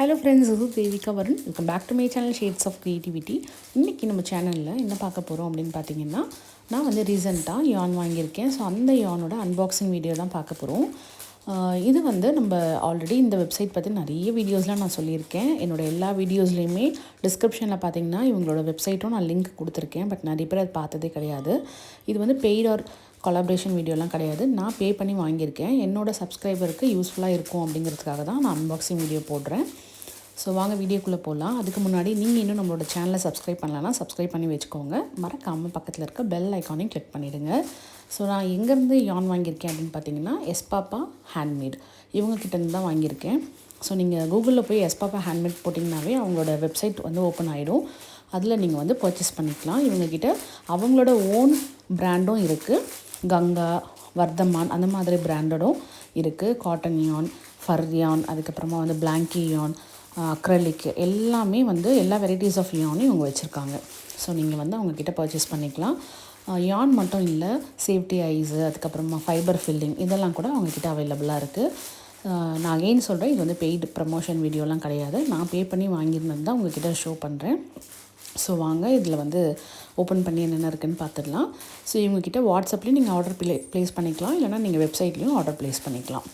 Hello friends, this is Deva4win27 Welcome back to my channel Shades of Creativity. இன்னைக்கு நம்ம சேனல்ல என்ன பார்க்க போறோம் அப்படினு பாத்தீங்கன்னா நான் வந்து ரீசன்ட்டா yarn வாங்கியிருக்கேன். சோ அந்த yarnோட unboxing வீடியோ தான் பார்க்க போறோம். இது வந்து நம்ம ஆல்ரெடி இந்த வெப்சைட் பத்தி நிறைய வீடியோஸ்லாம் நான் சொல்லியிருக்கேன். என்னோட எல்லா வீடியோஸ்லயுமே டிஸ்கிரிப்ஷன்ல பாத்தீங்கன்னா இவங்களோட வெப்சைட்டும் நான் லிங்க் கொடுத்திருக்கேன். பட் நிறைய பேர் அது பார்த்ததே கிடையாது. இது வந்து பெய்ட் ஆர் கொலாபரேஷன் வீடியோலாம் கிடையாது. நான் பே பண்ணி வாங்கியிருக்கேன். என்னோட சப்ஸ்கிரைபருக்கு யூஸ்ஃபுல்லாக இருக்கும் அப்படிங்கிறதுக்காக தான் நான் அன்பாக்சிங் வீடியோ போடுறேன். ஸோ வாங்க வீடியோக்குள்ளே போகலாம். அதுக்கு முன்னாடி நீங்கள் இன்னும் நம்மளோட சேனலை சப்ஸ்கிரைப் பண்ணலன்னா சப்ஸ்கிரைப் பண்ணி வச்சுக்கோங்க. மறக்காமல் பக்கத்தில் இருக்க பெல் ஐக்கானையும் கிளிக் பண்ணிவிடுங்க. ஸோ நான் எங்கேருந்து yarn வாங்கியிருக்கேன் அப்படின்னு பார்த்தீங்கன்னா எஸ்பாப்பா ஹேண்ட்மேட் இவங்கக்கிட்டேருந்து தான் வாங்கியிருக்கேன். ஸோ நீங்கள் கூகுளில் போய் எஸ்பாப்பா ஹேண்ட்மேட் போட்டிங்கனாவே அவங்களோட வெப்சைட் வந்து ஓப்பன் ஆகிடும். அதில் நீங்கள் வந்து பர்ச்சேஸ் பண்ணிக்கலாம். இவங்கக்கிட்ட அவங்களோட ஓன் பிராண்டும் இருக்குது. கங்கா, வர்தமான் அந்த மாதிரி பிராண்டடும் இருக்குது. காட்டன் யான், ஃபர் யான், அதுக்கப்புறமா வந்து பிளாங்கி யான், அக்ரலிக் எல்லாமே வந்து எல்லா வெரைட்டிஸ் ஆஃப் யானும் இவங்க வச்சுருக்காங்க. ஸோ நீங்கள் வந்து அவங்கக்கிட்ட பர்ச்சேஸ் பண்ணிக்கலாம். யான் மட்டும் இல்லை, சேஃப்டி ஐஸு, அதுக்கப்புறமா ஃபைபர் ஃபில்லிங் இதெல்லாம் கூட அவங்கக்கிட்ட அவைலபிளாக இருக்குது. நான் அகெயின் சொல்கிறேன், இது வந்து பெய்டு ப்ரமோஷன் வீடியோலாம் கிடையாது. நான் பே பண்ணி வாங்கியிருந்தது தான் உங்கள்கிட்ட ஷோ பண்ணுறேன். ஸோ வாங்க இதில் வந்து ஓப்பன் பண்ணி என்னென்ன இருக்குதுன்னு பார்த்துடலாம். ஸோ இவங்கக்கிட்ட வாட்ஸ்அப்லேயும் நீங்கள் ஆர்டர் ப்ளேஸ் பண்ணிக்கலாம், இல்லைனா நீங்கள் வெப்சைட்லேயும் ஆர்டர் ப்ளேஸ் பண்ணிக்கலாம்.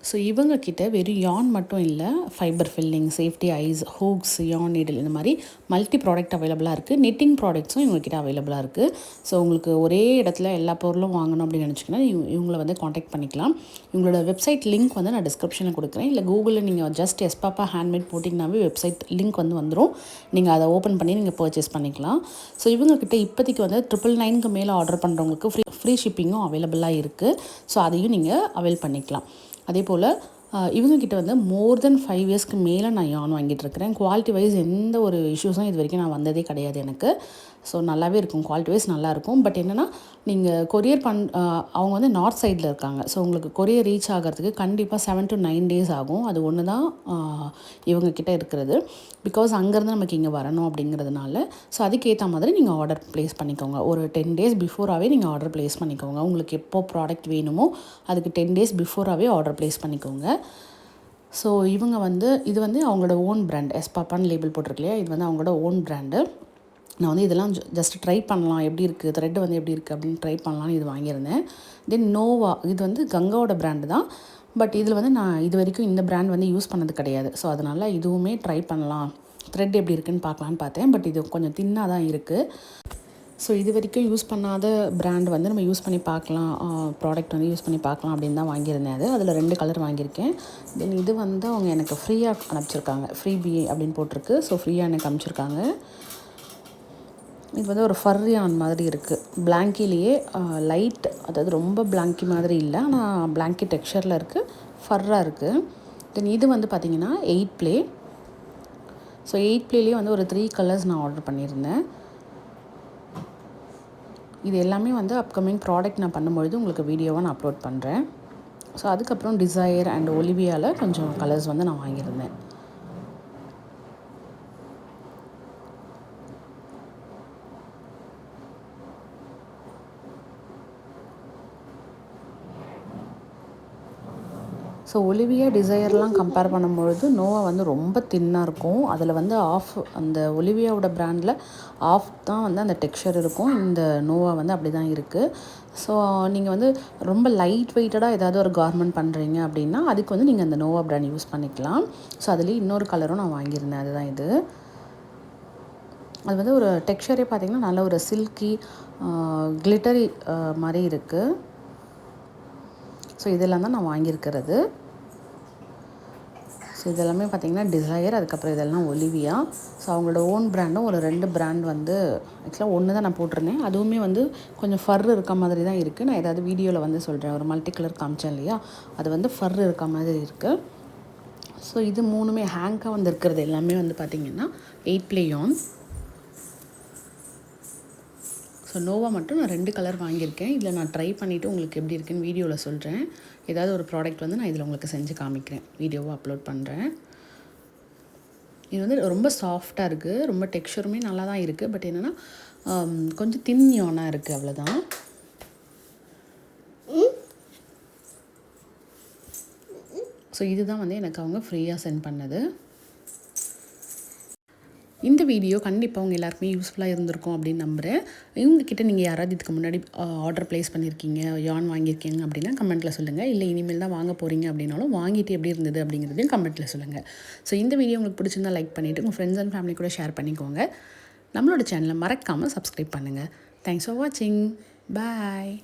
ஸோ இவங்கக்கிட்ட வெறும் யான் மட்டும் இல்லை, fibre filling, safety ice, hooks, யான் நீடில் இந்த மாதிரி மல்டி ப்ராடக்ட் அவைலபிளாக இருக்குது. நெட்டிங் ப்ராடக்ட்ஸும் இவங்கக்கிட்ட அவைலபிளாக இருக்குது. ஸோ உங்களுக்கு ஒரே இடத்துல எல்லா பொருளும் வாங்கணும் அப்படின்னு நினச்சிங்கன்னா இவங்களை வந்து காண்டாக்ட் பண்ணிக்கலாம். இவங்களோட வெப்சைட் லிங்க் வந்து நான் டிஸ்கிரிப்ஷனில் கொடுக்குறேன். இல்லை கூகுளில் நீங்கள் ஜஸ்ட் எஸ்பாப்பா ஹேண்ட்மேட் போட்டிங்கனாவே வெப்சைட் லிங்க் வந்து வந்துடும். நீங்கள் அதை ஓப்பன் பண்ணி நீங்கள் பர்ச்சேஸ் பண்ணிக்கலாம். ஸோ இவங்கக்கிட்ட இப்போதைக்கு வந்து 999க்கு மேலே ஆர்டர் பண்ணுறவங்களுக்கு ஃப்ரீ ஷிப்பிங்கும் அவைலபிளாக இருக்குது. ஸோ அதையும் நீங்கள் அவைல் பண்ணிக்கலாம். அதே போல் இவங்கக்கிட்ட வந்து மோர் தென் 5 இயர்ஸ்க்கு மேலே நான் யான் வாங்கிட்டுருக்கிறேன். குவாலிட்டி வைஸ் எந்த ஒரு இஷ்யூஸும் இது வரைக்கும் நான் வந்ததே கிடையாது எனக்கு. ஸோ நல்லாவே இருக்கும், குவாலிட்டி வைஸ் நல்லாயிருக்கும். பட் என்னென்னா நீங்கள் கொரியர் அவங்க வந்து நார்த் சைடில் இருக்காங்க. ஸோ உங்களுக்கு கொரியர் ரீச் ஆகிறதுக்கு கண்டிப்பாக 7 to 9 days ஆகும். அது ஒன்று தான் இவங்கக்கிட்ட இருக்கிறது. பிகாஸ் அங்கேருந்து நமக்கு இங்கே வரணும் அப்படிங்கிறதுனால. ஸோ அதுக்கேற்ற மாதிரி நீங்கள் ஆர்டர் ப்ளேஸ் பண்ணிக்கோங்க. ஒரு 10 days பிஃபோராகவே நீங்கள் ஆர்டர் ப்ளேஸ் பண்ணிக்கோங்க. உங்களுக்கு எப்போ ப்ராடக்ட் வேணுமோ அதுக்கு 10 days பிஃபோராகவே ஆர்டர் ப்ளேஸ் பண்ணிக்கோங்க. ஸோ இவங்க வந்து இது வந்து அவங்களோட ஓன் பிராண்ட், எஸ்பாப்பான்னு லேபிள் போட்டிருக்கு இல்லையா, இது வந்து அவங்களோட ஓன் பிராண்டு. நான் வந்து இதெல்லாம் ஜஸ்ட் ட்ரை பண்ணலாம், எப்படி இருக்குது த்ரெட் வந்து எப்படி இருக்குது அப்படின்னு ட்ரை பண்ணலான்னு இது வாங்கியிருந்தேன். தென் நோவா, இது வந்து கங்காவோட பிராண்டு தான். பட் இதில் வந்து நான் இது வரைக்கும் இந்த பிராண்ட் வந்து யூஸ் பண்ணது கிடையாது. ஸோ அதனால் இதுவுமே ட்ரை பண்ணலாம், த்ரெட் எப்படி இருக்குதுன்னு பார்க்கலான்னு பார்த்தேன். பட் இது கொஞ்சம் தின்னாக தான் இருக்குது. ஸோ இது வரைக்கும் யூஸ் பண்ணாத பிராண்ட் வந்து நம்ம யூஸ் பண்ணி பார்க்கலாம், ப்ராடக்ட் வந்து யூஸ் பண்ணி பார்க்கலாம் அப்படின்னு தான் வாங்கியிருந்தேன். அதில் 2 கலர் வாங்கியிருக்கேன். தென் இது வந்து அவங்க எனக்கு ஃப்ரீயாக அனுப்பிச்சிருக்காங்க. ஃப்ரீ பி அப்படின்னு போட்டிருக்கு. ஸோ ஃப்ரீயாக எனக்கு அனுப்பிச்சிருக்காங்க. இது வந்து ஒரு ஃபர் யான் மாதிரி இருக்குது. பிளாங்கிலேயே லைட், அதாவது ரொம்ப பிளாங்கி மாதிரி இல்லை, ஆனால் பிளாங்கி டெக்ஸ்சரில் இருக்குது, ஃபர்ராக இருக்குது. தென் இது வந்து பார்த்திங்கன்னா 8 ப்ளே. ஸோ 8 ப்ளேலேயே வந்து ஒரு 3 கலர்ஸ் நான் ஆர்டர் பண்ணியிருந்தேன். இது எல்லாமே வந்து அப்கமிங் ப்ராடக்ட் நான் பண்ணும்பொழுது உங்களுக்கு வீடியோவாக நான் அப்லோட் பண்ணுறேன். ஸோ அதுக்கப்புறம் டிசைர் அண்ட் ஒலிவியாவில் கொஞ்சம் கலர்ஸ் வந்து நான் வாங்கியிருந்தேன். ஸோ ஒலிவியா, டிசையர்லாம் கம்பேர் பண்ணும்பொழுது நோவா வந்து ரொம்ப தின்னாக இருக்கும். அதில் வந்து அந்த ஒலிவியாவோட பிராண்டில் ஆஃப் தான் வந்து அந்த டெக்ஸ்சர் இருக்கும். இந்த நோவா வந்து அப்படி தான் இருக்குது. ஸோ நீங்கள் வந்து ரொம்ப லைட் வெயிட்டடாக ஏதாவது ஒரு கார்மெண்ட் பண்ணுறீங்க அப்படின்னா அதுக்கு வந்து நீங்கள் அந்த நோவா பிராண்ட் யூஸ் பண்ணிக்கலாம். ஸோ அதுலேயே இன்னொரு கலரும் நான் வாங்கியிருந்தேன், அதுதான் இது. அது வந்து ஒரு டெக்ஸ்சரே பார்த்திங்கன்னா நல்ல ஒரு சில்கி கிளிட்டரி மாதிரி இருக்குது. ஸோ இதெல்லாம் தான் நான் வாங்கியிருக்கிறது. ஸோ இதெல்லாமே பார்த்திங்கன்னா டிசையர், அதுக்கப்புறம் இதெல்லாம் ஒலிவியா. ஸோ அவங்களோட ஓன் பிராண்டும் ஒரு 2 பிராண்ட் வந்து ஆக்சுவலாக ஒன்று தான் நான் போட்டிருந்தேன். அதுவுமே வந்து கொஞ்சம் ஃபர் இருக்க மாதிரி தான் இருக்குது. நான் ஏதாவது வீடியோவில் வந்து சொல்கிறேன், ஒரு மல்டி கலர் காமிச்சேன் இல்லையா, அது வந்து ஃபர் இருக்க மாதிரி இருக்குது. ஸோ இது 3மே ஹேங்காக வந்து இருக்கிறது எல்லாமே வந்து பார்த்திங்கன்னா 8 ப்ளே யான். ஸோ நோவா மட்டும் நான் 2 கலர் வாங்கியிருக்கேன். இதில் நான் ட்ரை பண்ணிவிட்டு உங்களுக்கு எப்படி இருக்குன்னு வீடியோவில் சொல்கிறேன். ஏதாவது ஒரு ப்ராடக்ட் வந்து நான் இதில் உங்களுக்கு செஞ்சு காமிக்கிறேன், வீடியோவாக அப்லோட் பண்ணுறேன். இது வந்து ரொம்ப சாஃப்டாக இருக்குது, ரொம்ப டெக்ஸ்சருமே நல்லா தான் இருக்குது. பட் என்னென்னா கொஞ்சம் தின் யானாக இருக்குது, அவ்வளோதான். ஸோ இதுதான் வந்து எனக்கு அவங்க ஃப்ரீயாக சென்ட் பண்ணது. இந்த வீடியோ கண்டிப்பாக உங்கள் எல்லாருக்குமே யூஸ்ஃபுல்லாக இருந்திருக்கும் அப்படின்னு நம்புகிறேன். இவங்ககிட்ட நீங்கள் யாராவது இதுக்கு முன்னாடி ஆர்டர் ப்ளேஸ் பண்ணியிருக்கீங்க, யான் வாங்கியிருக்கீங்க அப்படின்னா கமெண்ட்டில் சொல்லுங்கள். இல்லை இனிமேல் தான் வாங்க போகிறீங்க அப்படின்னாலும் வாங்கிட்டு எப்படி இருந்தது அப்படிங்கிறதையும் கமெண்ட்டில் சொல்லுங்கள். ஸோ இந்த வீடியோ உங்களுக்கு பிடிச்சிருந்தா லைக் பண்ணிவிட்டு உங்கள் ஃப்ரெண்ட்ஸ் அண்ட் ஃபேமிலி கூட ஷேர் பண்ணிக்கோங்க. நம்மளோட சேனலை மறக்காமல் சப்ஸ்கிரைப் பண்ணுங்கள். தேங்க்ஸ் ஃபார் வாட்சிங். பாய்.